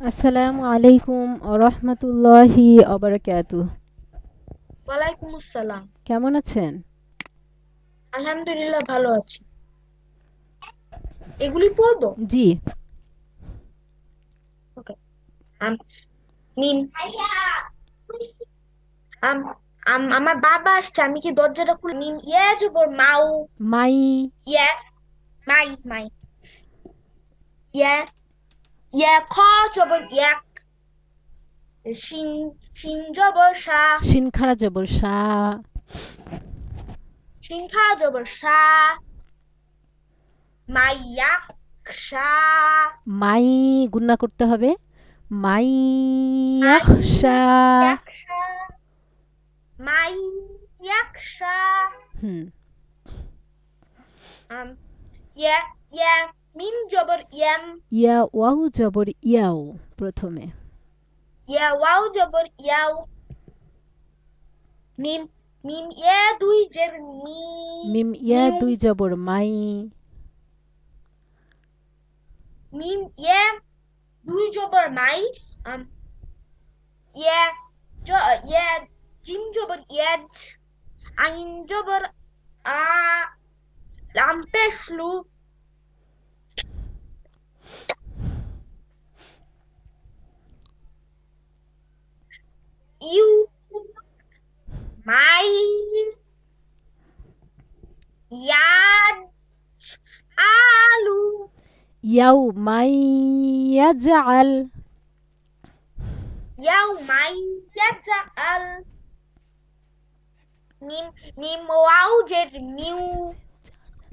আসসালামু আলাইকুম রহমতুল্লাহি অবরাকাতুহ। ওয়ালাইকুম আসসালাম। কেমন আছেন? আলহামদুলিল্লাহ ভালো আছি। এগুলি পড়বো? জি। ওকে। আম মিম আম আমার বাবা আসছে, আমি কি দরজাটা খুলে? মিম ইয়া জবর মাউ। মাই। ইয়া মাই ইয়া ইয়া খ জবর ইয়াক। শিন শিন জবর শা। শিন খাড়া জবর সা। শিন খা জবর শা। মাইয়াক শা। মাই গুন্না করতে হবে। মাই ইয়াখশা। মাইয়াক শা। মাইয়াক শা। হুম। আম ইয়া ইয়া মিম জবর ইয়াম। ইয়া ওয়াও জবর ইয়াও প্রথমে। ইয়া ওয়াও জবর ইয়াও। মিম মিম ইয়া দুই জের মি। মিম ইয়া মিউ দুই জবর মাই। মিম ইয়া দুই জবর মাই। আম ইয়া জ ইয়া জিম জবর ইয়াজ। আইন জবর আ। লাম পেশ লু। ইউ মাই ইয়াজ আলু। ইয়াও মাই ইয়াজআল। ইয়াও মাই ইয়াজআল। মিম মিম ওয়াও জের মিউ।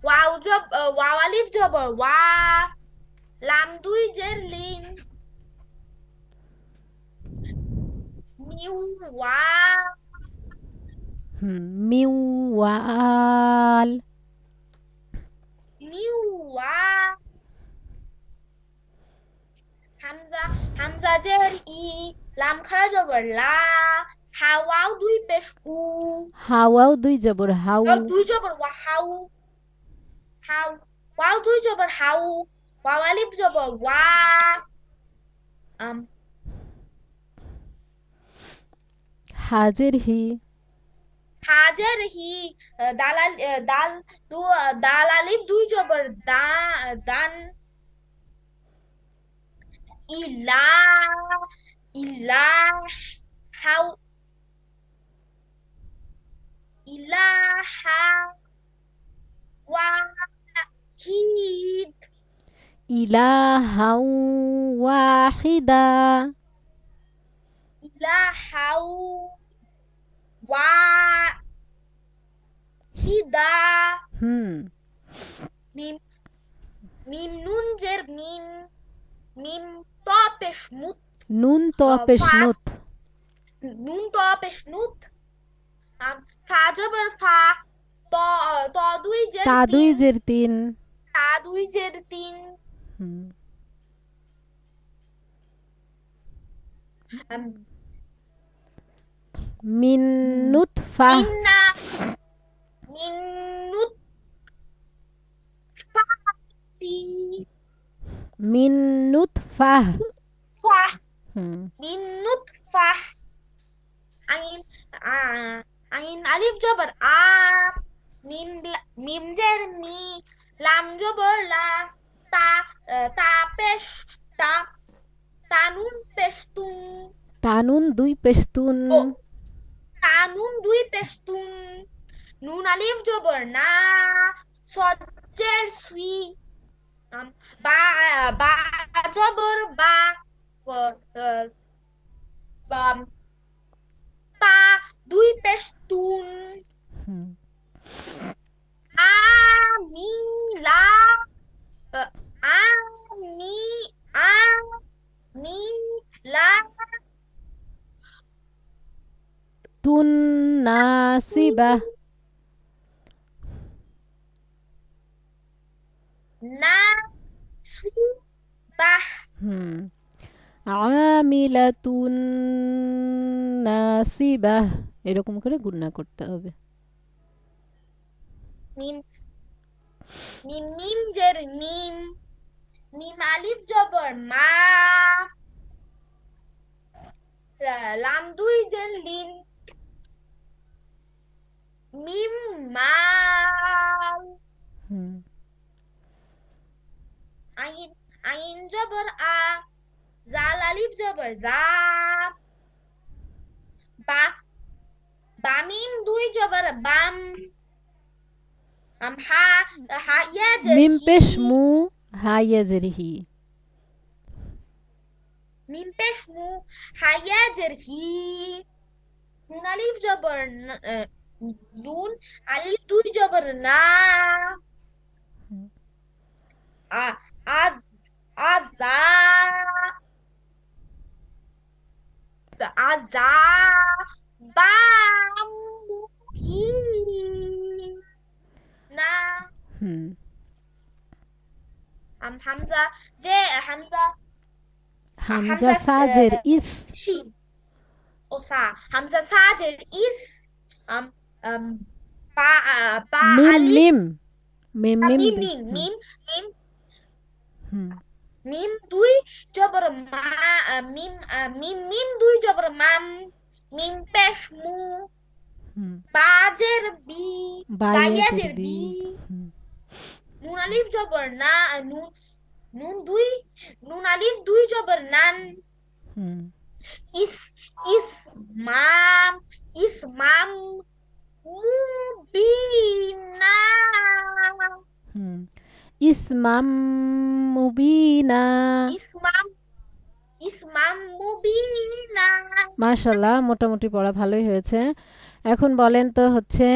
ওয়াও আলিফ জবর ওয়া। লাম দুই জের লিম। মিউ ওয়া। হুম। মিওয়াল। মিউ ওয়া। হামজা হামজা জের ই। লাম খাড়া জবর লা। হাওয়াও দুই পেশ উ। হাওয়াও দুই জবর হাউ। দুই জবর ওয়া হাউ। হাউ ওয়াও দুই জবর হাউ। ওয়াও আলিফ জবর ওয়া। আম হাজের হি। হাজের হি। দাল দাল আলিফ দুই জবর দা। দান। ইলা ইলাহ। হাউ ইলাহা ওয়াহিদ। ইলাহাউ ওয়াহিদা। ইলাহাউ ওয়াহিদা। হুম। মিম মিম নুন জের মিম। মিম ত পেশ মুত। নুন ত পেশ ফা নুত। নুন ত পেশ নুত। ফা জবর ফা। ত ত দুই জের তা দুই তিন। জের তিন। তা দুই জের তিন। হুম। আম, মিন উম, নুতফাহ। মিন্না মিন নুতফাতি। মিন নুতফাহ। ফাহ হুম। মিন নুতফাহ। আইন আ আইন আলিফ জবর আ। মিম জের মি। লাম জবর লা। তা তা পেশ তা। তানুন পেশ তুন। তানুন দুই পেশতুন। ও তানুন দুই পেশ তুন। নুন আলিফ জবর না। সজ্জের সুই। আম, বা বা জবর বা। আহ, বা তা দুই পেশ তুন। হুম। আমি লা। আহ, আমি আমি লা। তুন নাসিবাহ। না সু বাহ। হুম। আমিলাতুন নাসিবাহ। এরকম করে গুণনা করতে হবে। মিম মিম মিম জের মিম। মিম আলিফ জবর মা। লাম দুই জের লিন, মিম মাল, হুম আইন আইন জবর আ, জাল আলিফ জবর জা, বা বামিম দুই জবর বাম, হা হা ইয়া জের মিম হি, পেশ মু, হা ইয়া জের হি। মিম পেশ মু, হা ইয়া জের হি, নুন আলিফ জবর নুন, আলিফ দুই জবর না, হুম আ আদ আজা, আজা, বাম হি না, হুম হামজা যে হামজা হামজা হামজা সাজের ইস, শিন ও সা, হামজা সাজের ইস, আম আম পা পা মিম আলিফ, মিম মিম মিম মিম দি- মিম হুম মিম মিম হুম মিম দুই জবর মা, মিম মিম মিম দুই জবর মাম, মিম পেশ মু, হুম বাজের বি, বায়েজের বায়াজের বি, বি, হুম নুন আলিফ জবর না, নুন নুন দুই, নুন আলিফ দুই জবর নান, হুম ইস ইসমাম, ইসমাম মুবিনা, হুম ইসমাম মুবিনা। ইসমাম ইসমাম মুবিনা। মাশাল্লাহ, মোটামুটি পড়া ভালোই হয়েছে। এখন বলেন তো হচ্ছে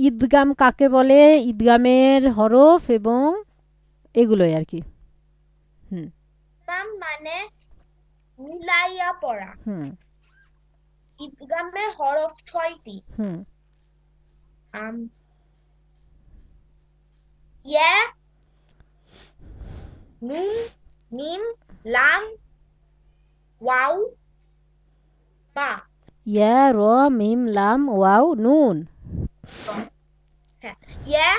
ঈদগাম কাকে বলে, ঈদগামের হরফ এবং এগুলোই আর কি। হুম ইদগাম মানে মিলাইয়া পড়া। হুম ইদগামের হরফ 6টি। হুম আম ইয়া, নুন, মিম, লাম, ওয়াও, বা। ইয়া র মিম লাম ওয়াও নুন। হ্যাঁ, ইয়া,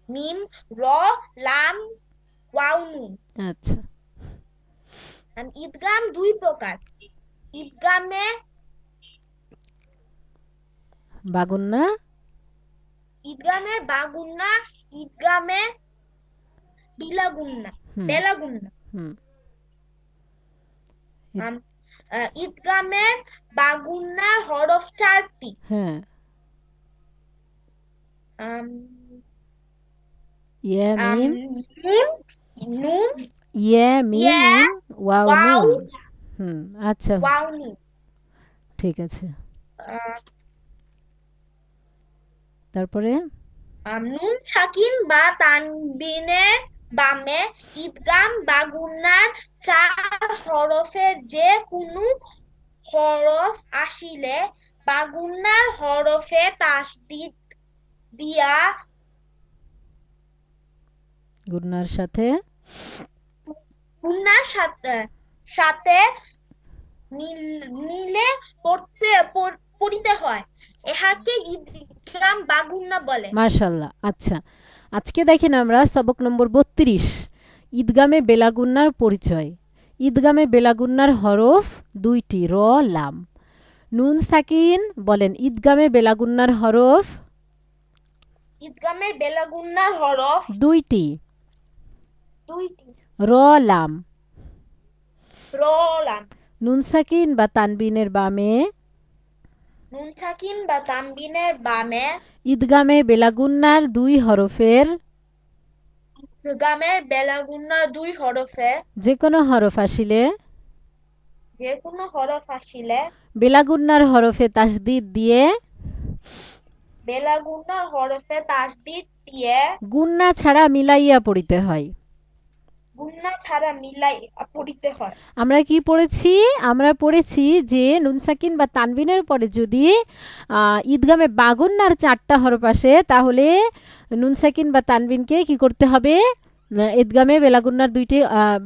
মিম, র, লাম, ওয়াও, নুন। আচ্ছা, ঈদগাম দুই প্রকার। ঈদগামে বাগুন্না। ঈদগামের বাগুন্না, ঈদগামে বিলাগুন্না, হুম বেলাগুন্না। হুম আম- ঈদগামের বাগুন্নার হরফ 4টি। হ্যাঁ, আম, ইয়া আম, মিম, নুন, নুন, ইয়া মিম ইয়া, মিম ওয়াও ওয়াও, নুন। হুম আচ্ছা, ওয়াও, নুন। ঠিক আছে। আহ, তারপরে নুন সাকিন বা তানবিনের বামে ঈদগাম বাগুন্নার 4 হরফের যে কোনো হরফ আসিলে বাগুন্নার হরফে তাসদিদ দিয়া গুন্নার সাথে গুন্নার সাথে সাথে মিলে পড়িতে হয়। এহাকে ঈদগাম বাগুন্না বলে। মাশাল্লাহ। আচ্ছা, আজকে দেখেন আমরা সবক নম্বর 32 ঈদগামে বেলাগুন্নার পরিচয়। ঈদগামে বেলাগুন্নার হরফ 2টি, র লাম। নুন সাকিন বলেন ঈদগামে বেলাগুন্নার হরফ ঈদগামের বেলাগুন্নার হরফ 2টি, 2টি। র লাম। র, লাম। নুন সাকিন বা তানবিনের বামে নুন সাকিন বা তানবিনের বামে ঈদগামে বেলাগুন্নার 2 হরফের ঈদগামের বেলাগুন্নার 2 হরফে যে কোনো হরফ আসিলে যে কোনো হরফ আসিলে বেলাগুন্নার হরফে তাসদিদ দিয়ে বেলাগুন্নার হরফে তাসদিদ দিয়ে গুন্না ছাড়া মিলাইয়া পড়িতে হয়। গুন্না ছাড়া মিলাই পড়িতে হয়। আমরা কি পড়েছি? আমরা পড়েছি যে নুন সাকিন বা তানবিনের পরে যদি ঈদগামে বাগুন্নার 4টা হরফ আসে তাহলে নুন সাকিন বা তানবিনকে কি করতে হবে? ঈদগামে বেলাগুন্নার 2টি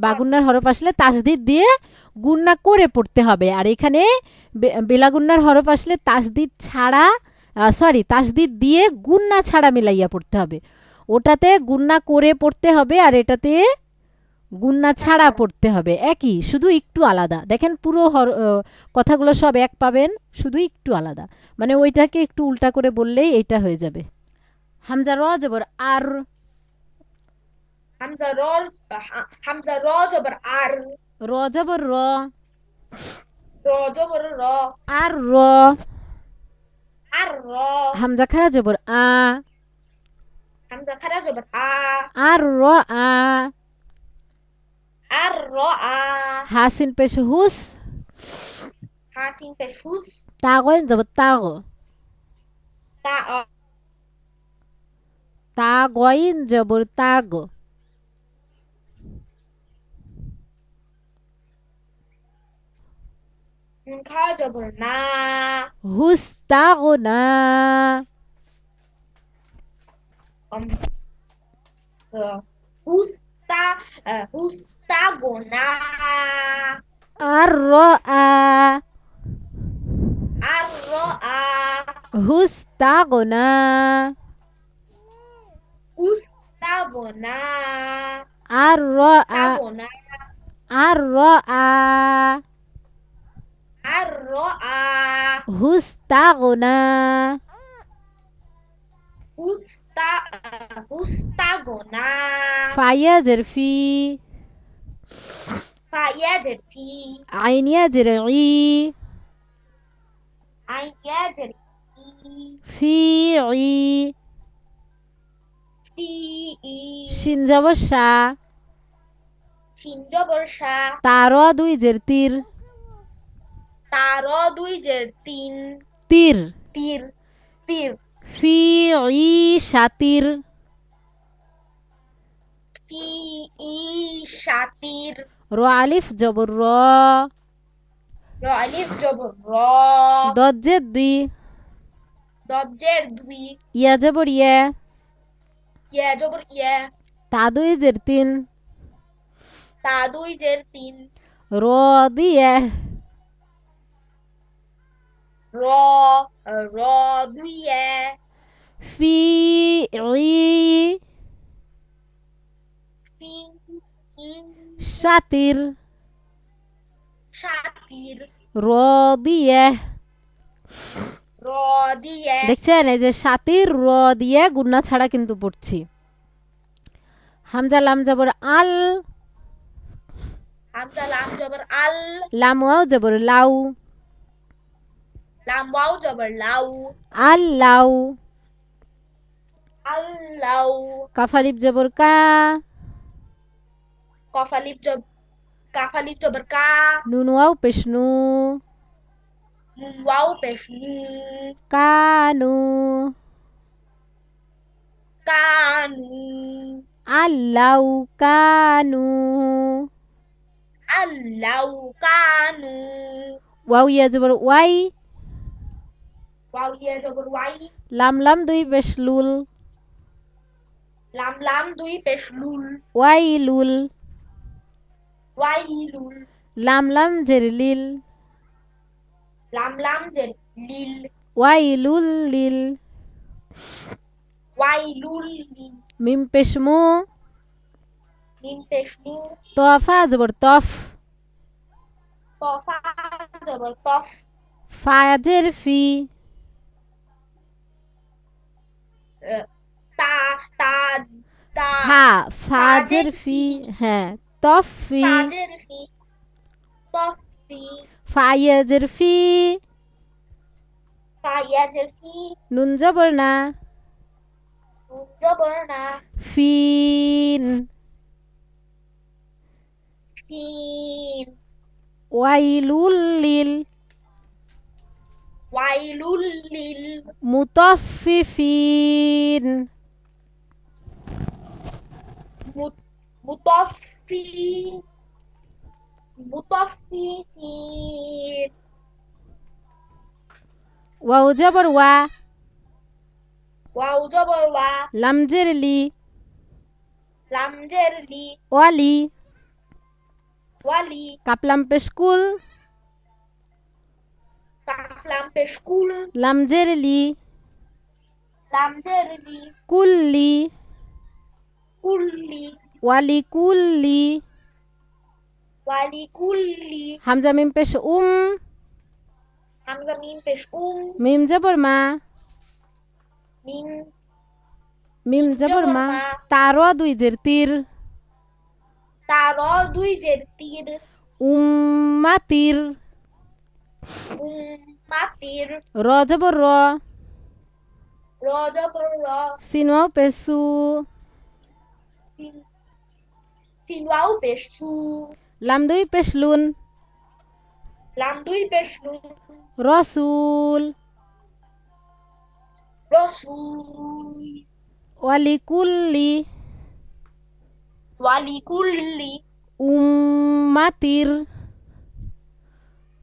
বাগুন্নার হরফ আসলে তাসদিদ দিয়ে গুন্না করে পড়তে হবে। আর এখানে বেলাগুন্নার হরফ আসলে তাসদিদ ছাড়া তাসদিদ দিয়ে গুন্না ছাড়া মিলাইয়া পড়তে হবে। ওটাতে গুন্না করে পড়তে হবে আর এটাতে গুন্না ছাড়া পড়তে হবে একই শুধু একটু আলাদা দেখেন পুরো কথাগুলো সব এক পাবেন শুধু একটু আলাদা মানে ওইটাকে একটু উল্টা করে বললেই এইটা হয়ে যাবে হামজা র জবর আর হামজা র জবর আর র জবর র র জবর র আর র আর র হামজা খারা জবর আ হামজা খারা জবর আ আর র আ আর র আ হাসিন পেশ হুস হাসিন পেশ হুস তাগইন জবর তাগ তা তাগইন জবর তাগ নুন খা জবর না হুস তাগনা um, হুস্তা হুস্তা গোনা আর র আ আর র আ হুস তাগনা হুস্তা গোনা আর র আ গোনা আর র আ আর র আ হুস তাগনা হুস্তা গোনা ফাইয়া জরফি ফাইয়া জেটি আইনিয়া জরঈ আইয়া জেটি ফি ই ফি ই শিন জবর শা শিন জবর শা তার দুই জের তীর তার দুই জের তিন তীর তীর তীর ফি ই শাতির ফি ই শাতির র আলিফ জবর র র আলিফ জবর র দজ্জের দুই দজ্জের দুই ইয়া জবর ইয়া ইয়া জবর ইয়া তা দুই জের তিন তা দুই জের তিন র দিয়ে র র দুই এ ফি ই ফি ই শাতির শাতির র দিয়ে র দিয়ে দেখছেন এই যে শাতির র দিয়ে গুন্না ছাড়া কিন্তু পড়ছি হামজা লাম জবর আল হামজা লাম জবর আল লাম ওয়াও জবর লাউ লাম ওয়াও জবর লাউ আল লাউ আল্লাউ কাফ আলিফ জবর কা কাফ আলিফ জবর কা নুন ওয়াও পেশ নু নুন ওয়াও পেশ নু কানু কানু আল্লাউ কানু আল্লাউ কানু ওয়াও ইয়া জবর ওয়াই ওয়াও ইয়া জবর ওয়াই লাম লাম দুই পেশ লুল লাম লাম দুই পেশ লুল ওয়াই লুল ওয়াই লুল লাম লাম জের লিল লাম লাম জের লিল ওয়াই লুল লিল ওয়াই লুল লিল মিম পেশ মু মিম পেশ নু তফা জবর তফ তফা জবর তফ ফাজের ফি তা তা তা ফা ফাজের ফি হ্যাঁ তফি ফাজের ফি তফি ফায়াজের ফি ফায়াজের ফি নুন জবর না নুন জবর না ফিন ফিন ওয়াইলুল লিল ওয়াইলুল লিল মুতাফফিফিন মুতাফফি মুতাফফিফিন ওয়াও জবর ওয়া ওয়াও জবর ওয়া লামজের লি লাম জের লি ওয়ালি ওয়ালি কাপলাম পেশকুল কাফ লাম পেশ কুল লামজের লি লাম জের লি কুল্লি কুল্লি ওয়ালি কুল্লি ওয়ালিকুল্লি হামজা মিম পেশ হামজা মিম পেশ মিম জবর মা মিম মিম জবর মা মা তার দুই জের তীর তার দুই জের তীর মাতির মাতির র জবর র র জবর র সিন ওয়াও পেশ সু সিন ওয়াও পেশ সু লাম দুই পেশ লুন লাম দুই পেশ নুন রসুল রসুল ওয়ালিকুল্লি ওয়ালিকুল্লি উম্মাতির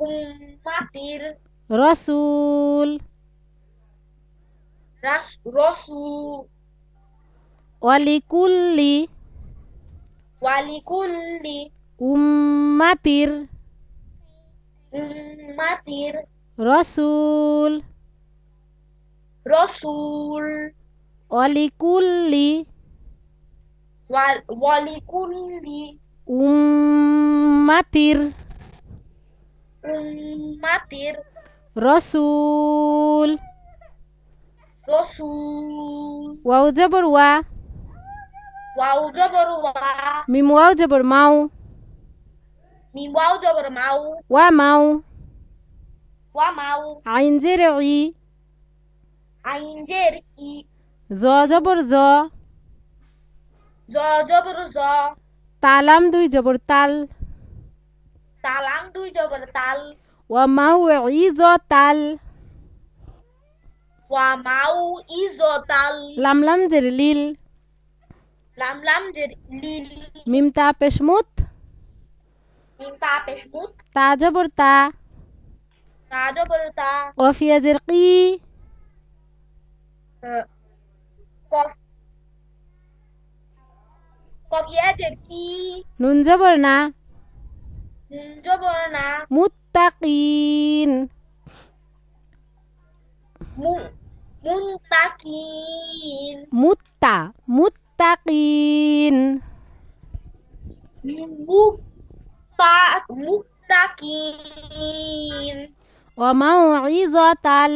উম্মাতির রসুল রসুল ওয়ালিকুল্লি ওয়ালিকুল্লি উম্মাতির উম্মাতির রসুল রসুল ওয়ালিকুল্লি ওয়ালিকুল্লি উম্মাতির উম্মাতির রসুল রসুল ওয়াও জবর ওয়া ওয়াও জবর ওয়া মিম ওয়াও জবর মাও মিম ওয়াও জবর মাও ওয়া মাও ওয়া মাও আইন জের ই আইন জের ই জ জবর জ জ জবর জ তালাম দুই জবর তাল তালাম দুই জবর তাল ওয়া মাউ ই জ তাল ওয়া মাউ ইজ তাল লাম লাম জের লিল লাম লাম জের লিল মিম তা পেশ মুত মিম তা পেশ মুত তা জবর তা তা জবর তা ওয়াফিয়া জের কি কফ কফ ইয়া জের কি নুন জবর না নুন জবর না মুত্তাকিন মুনতাকিন মুত্তাকিন মুত্তাকিন ওয়া মাউইযাতাল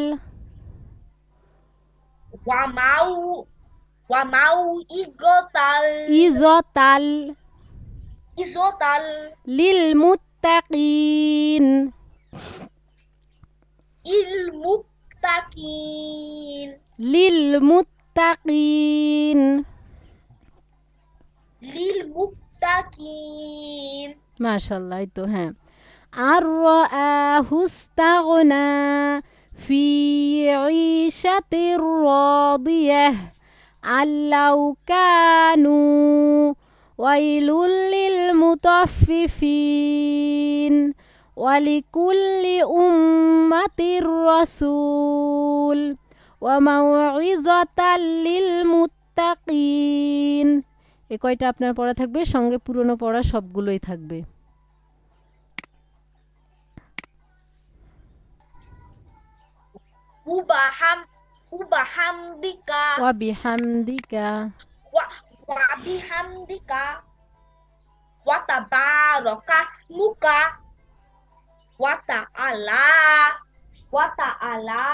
ওয়া মাউ ইগতাল ইজতাল লিল মুত্তাকিন ইল মুত্তাকিন লিল মুত্তাকিন লিল মুত্তাকিন মাশাআল্লাহ এই তো হ্যাঁ আর রাআহুস্তাগনা ফি ঈশাতির রাদিয়াহ আল্লাউ কানু ওয়াইলুল লিল মুতাফফিফিন ওয়ালিকুল্লি উম্মাতির রাসূল ওয়া মাউইযাতাল লিল মুত্তাকিন। এই কয়টা আপনার পড়া থাকবে, সঙ্গে পুরনো পড়া সবগুলোই থাকবে। উবাহামদিকা ওয়া বিহামদিকা ওয়া বিহামদিকা ওয়া তাবারাকাসমুকা ওয়া তাআলা ওয়া তাআলা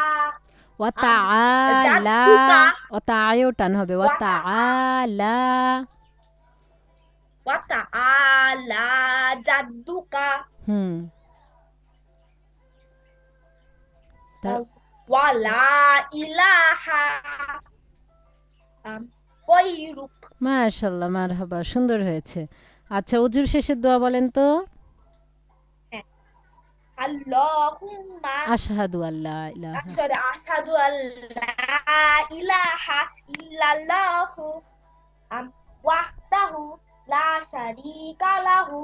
ওয়া তাআলা জাদ্দুকা ওয়া তাআয়ও টান হবে ওয়া তাআলা ওয়া তাআলা জাদ্দুকা ওয়ালা ইলাহা গায়রুক। মাশাআল্লাহ, মারহাবা, সুন্দর হয়েছে। আচ্ছা, ওযুর শেষের দোয়া বলেন তো। আল্লাহুম্মা আশহাদু আল্লা ইলাহা আশহাদু আল্লা ইলাহা ইল্লাল্লাহু ওয়াহদাহু লা শারীকা লাহু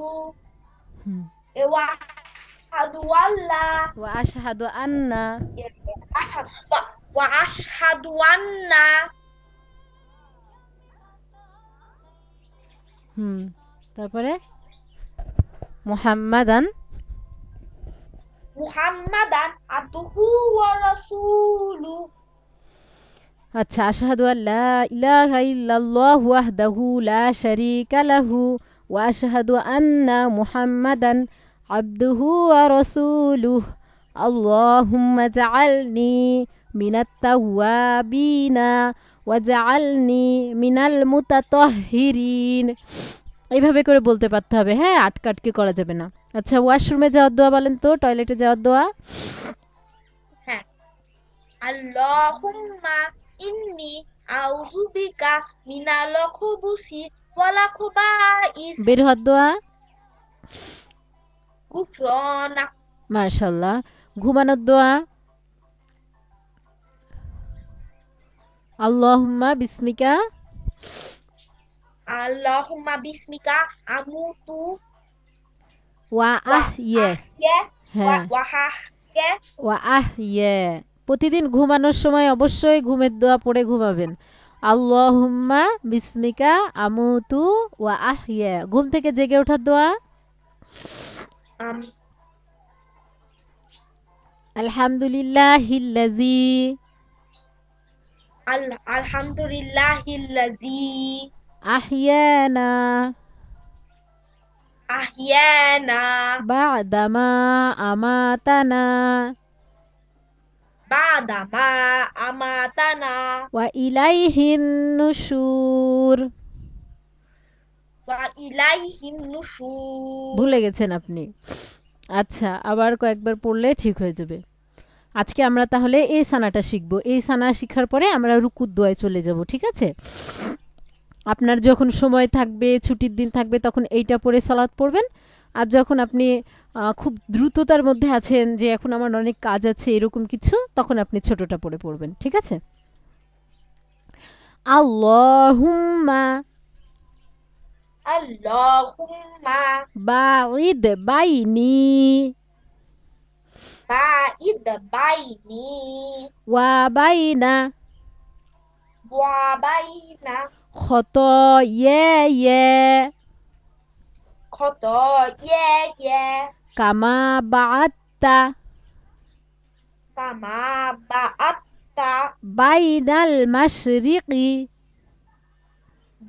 ওয়া আশহাদু আন্না ওয়া আশহাদু আন্না তারপরে মুহাম্মাদান আবদুহু ওয়া রাসূলু। আচ্ছা, আশহাদু আল্লা ইলাহা ইল্লাল্লাহু ওয়াহদাহু লা শারীকা লাহু وأشهد أن محمدا عبده ورسوله اللهم اجعلني من التوابين واجعلني من المتطهرين এইভাবে করে বলতে পারতে হবে হ্যাঁ আটকে আটকে করা যাবে না আচ্ছা ওয়াশরুমে যাওয়ার দোয়া বলেন তো টয়লেটে যাওয়ার দোয়া হ্যাঁ আল্লাহুম্মা ইন্নী আউযু বিকা মিনাল খুবুসি ওয়াল খুবাইস বের হওয়ার দোয়া গুফরানাক মাশাআল্লাহ ঘুমানোর দোয়া আল্লাহুম্মা বিসমিকা আল্লাহুম্মা বিসমিকা আমুতু ওয়া আহইয়া ইয়া হ্যাঁ ওয়াহাকে ওয়া আহইয়া প্রতিদিন ঘুমানোর সময় অবশ্যই ঘুমের দোয়া পড়ে ঘুমাবেন আল্লাহুম্মা বিসমিকা আমুতু ওয়া আহইয়া ঘুম থেকে জেগে ওঠার দোয়া আলহামদুলিল্লাহিল্লাযী আলহামদুলিল্লাহিল্লাযী আহইয়ানা আহইয়ানা বা'দামা আমাতানা বাদামা আমাতানা ওয়া ইলাইহিন নুশুর ওয়া ইলাইহিন নুশুর ভুলে গেছেন আপনি আচ্ছা আবার কয়েকবার পড়লে ঠিক হয়ে যাবে আজকে আমরা তাহলে এই সানাটা শিখব এই সানা শেখার পরে আমরা রুকুর দোয়ায় চলে যাব ঠিক আছে আপনার যখন সময় থাকবে ছুটির দিন থাকবে তখন এইটা পড়ে সালাত পড়বেন আর যখন আপনি খুব দ্রুততার মধ্যে আছেন যে এখন আমার অনেক কাজ আছে এরকম কিছু তখন আপনি ছোটটা পড়ে পড়বেন ঠিক আছে আল্লাহুম্মা আল্লাহুম্মা বাঈদ বাইনি বাঈদ বাইনি ওয়া বাইনা ওয়া বাইনা খতায়ায়া খতায়া কামা বাআত্তা কামা বাআত্তা বাইনাল মাশরিকি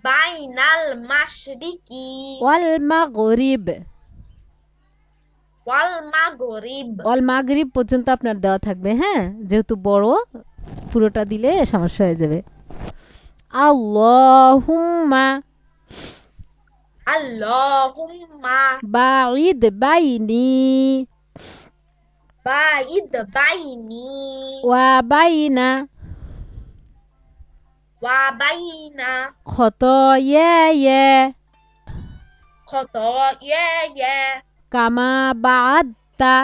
বাইনাল মাশরিকি ওয়াল মাগরিব ওয়াল মাগরিব ওয়াল মাগরিব পর্যন্ত আপনার দেওয়া থাকবে হ্যাঁ যেহেতু বড় পুরোটা দিলে সমস্যা হয়ে যাবে আল্লাহুম্মা আল্লাহুম্মা বাঈদ বাইনি বাঈদ বাইনি ওয়া বাইনা ওয়া বাইনা খতায়ায়া খতায়া কামা বাআত্তা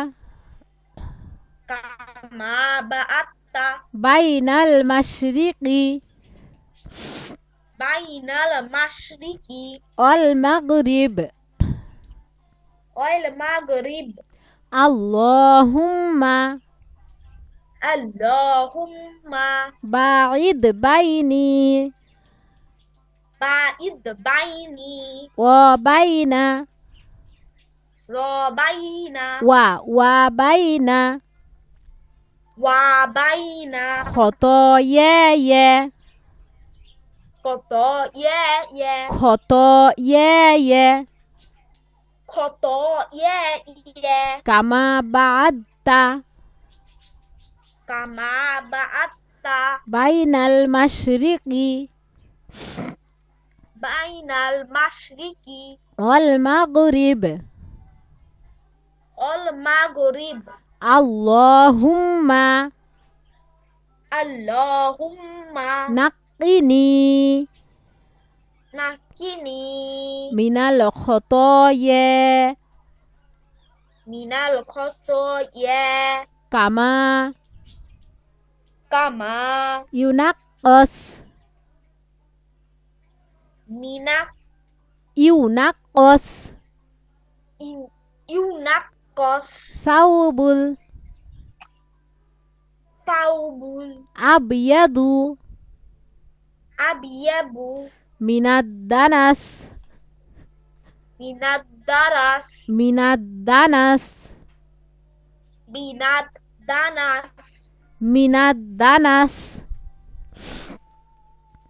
কামা বাআত্তা বাইনাল মাশরিকি বাইনাল মাশরিকি ওয়াল মাগরিব ওয়াল মাগরিব আল্লাহুম্মা আল্লাহুম্মা বাঈদ বাইনি বাঈদ বাইনি ওয়া বাইনা বাইনা ওয়া বাইনা ওয়া বাইনা খতায়ায়া খতায়া খতায়ায়া খতায়া কামা বাআত্তা কামা বাআত্তা বাইনাল মাশরিকি বাইনাল মাশরিকি ওয়াল মাগরিব ওয়াল মাগরিব আল্লাহুম্মা আল্লাহুম্মা নাক্কিনি নাকিনি মিনাল খতায়া মিনাল খতায়া কামা কামা ইউনাক্কাস মিনাক ইউনাক্কাস ইউনাক্কস সাউবুল পাউবুল আবিয়াদু আবিয়াবু মিনাদ্দানাস মিনাদ্দারাস মিনাদ্দানাস বিনাদ্দানাস মিনাদ্দানাস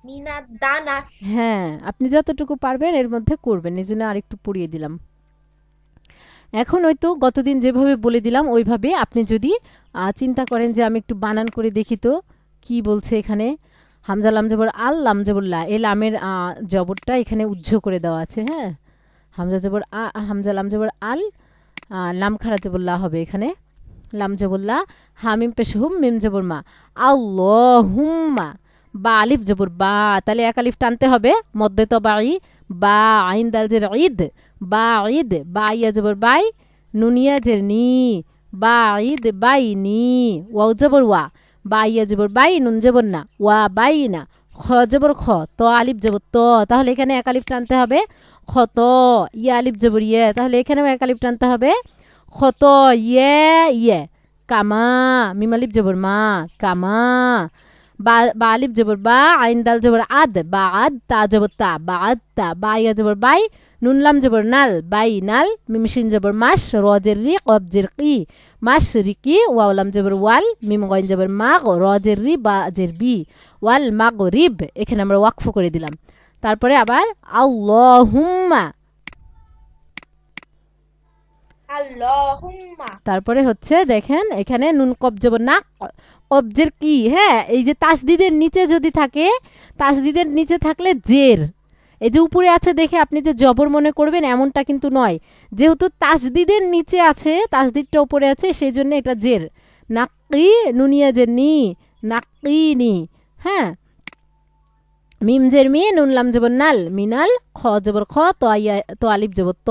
মিনাদ দানাস। হ্যাঁ, আপনি যতটুকু পারবেন এর মধ্যে করবেন, এই জন্য আরেকটু পড়িয়ে দিলাম। এখন ওই তো গতদিন যেভাবে বলে দিলাম ওইভাবে আপনি যদি চিন্তা করেন যে আমি একটু বানান করে দেখি তো কি বলছে এখানে। হামজা লাম জবর আল, লাম জবর লা, এই লামের জবরটা এখানে উজ্জ করে দেওয়া আছে। হ্যাঁ, হামজা জবর হামজা লাম জবর আল, লাম খাড়া জবর লা হবে এখানে, লাম জবর লা, হামিম পেশ হুম, মিম জবর মা, আল্লাহুম্মা, বা আলিফ জবর বা, তাহলে এক আলিফ টানতে হবে মধ্যে তো বাই, বা আইন দাল জের ঈদ, বা ঈদ, বা ইয়া জবর বাই, নুনিয়া জের নি, বা ঈদ বাই নি, ওয়াও জবর ওয়া, বা ইয়া জবর বাই, নুন জবর না, ওয়া বাই না, খ জবর খ, তো আলিফ জবর তো, তাহলে এখানে এক আলিফ টানতে হবে, খত, ইয়া আলিফ জবর ইয়ে, তাহলে এখানেও এক আলিফ টানতে হবে, খত ইয়ে ইয়ে, কামা, মিম আলিফ জবর মা, কামা, বা বা আলিফ জবর বা, আইন দাল জবর আদ, বা আদ, তা জবর তা, বা আদ তা, বা ইয়া জবর বাই, নুন লাম জবর নাল, বাই নাল, মিম শিন জবর মাস, র জের রি, কব জের কি, মাস রিকি, ওয়াও লাম জবর ওয়াল, মিম গইন জবর মাগ, র জের রি, বা জের বি, ওয়াল মাগ রিব, এখানে আমরা ওয়াকফ করে দিলাম। তারপরে আবার আল্লাহুম্মা, আল্লাহুম্মা। তারপরে হচ্ছে দেখেন এখানে নুন কব জবর না, কবজের কি, হ্যাঁ, এই যে তাসদিদের নিচে যদি থাকে, তাসদিদের নিচে থাকলে জের, এই যে উপরে আছে দেখে আপনি যে জবর মনে করবেন এমনটা কিন্তু নয়, যেহেতু তাসদিদের নিচে আছে, তাসদিদটা উপরে আছে, সেই জন্য এটা জের, নাকি নুনিয়া জের নি, নাকিনি। হ্যাঁ, মিম জের মি, নুন লাম জবর নাল, মিনাল, খ জবর খ, তো ইয়া, তো আলিফ জবর ত,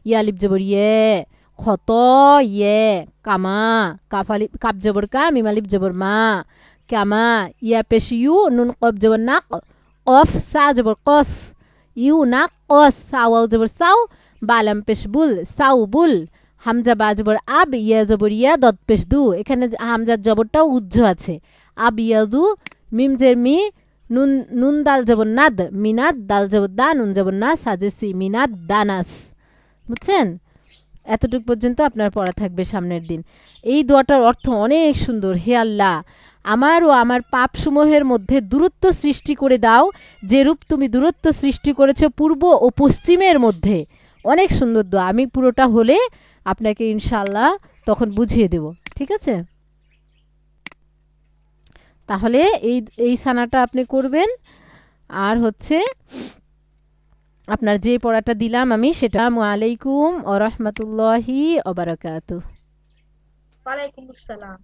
ইয়া আলিফ জবর ইয়ে, খত ইয়ে, কামা, কাফ আলিফ, কাপ জবর কা, মিম আলিফ জবর মা, কামা, ইয়া পেশ ইউ, নুন কব জবর নাক, কফ, সা জবর কস, ইউ নাক কস, সা ওয়াও জবর সাউ, বালাম পেশ বুল, সাউ বুল, হামজা বা জবর আব, ইয়া জবর ইয়া, দত পেশ দু, এখানে হামজার জবরটাও উজ্জ আছে, আব ইয়াদু, মিম জের মি, নুন নুন দাল জবর নাদ, মিনাদ, দাল জবর দা, নুন জবর না, সাজেসি, মিনাদ দানাস। বুঝছেন? এতটুকু পর্যন্ত আপনার পড়া থাকবে সামনের দিন। এই দোয়াটার অর্থ অনেক সুন্দর। হে আল্লাহ, আমার ও আমার পাপসমূহের মধ্যে দূরত্ব সৃষ্টি করে দাও, যেরূপ তুমি দূরত্ব সৃষ্টি করেছো পূর্ব ও পশ্চিমের মধ্যে। অনেক সুন্দর দোয়া। আমি পুরোটা হলে আপনাকে ইনশাআল্লাহ তখন বুঝিয়ে দেব। ঠিক আছে? তাহলে এই এই সানাটা আপনি করবেন। আর হচ্ছে আপনার যে পড়াটা দিলাম আমি সেটা, আসসালামু আলাইকুম ওয়া রাহমাতুল্লাহি ওয়া বারাকাতুহু। ওয়ালাইকুম আসসালাম।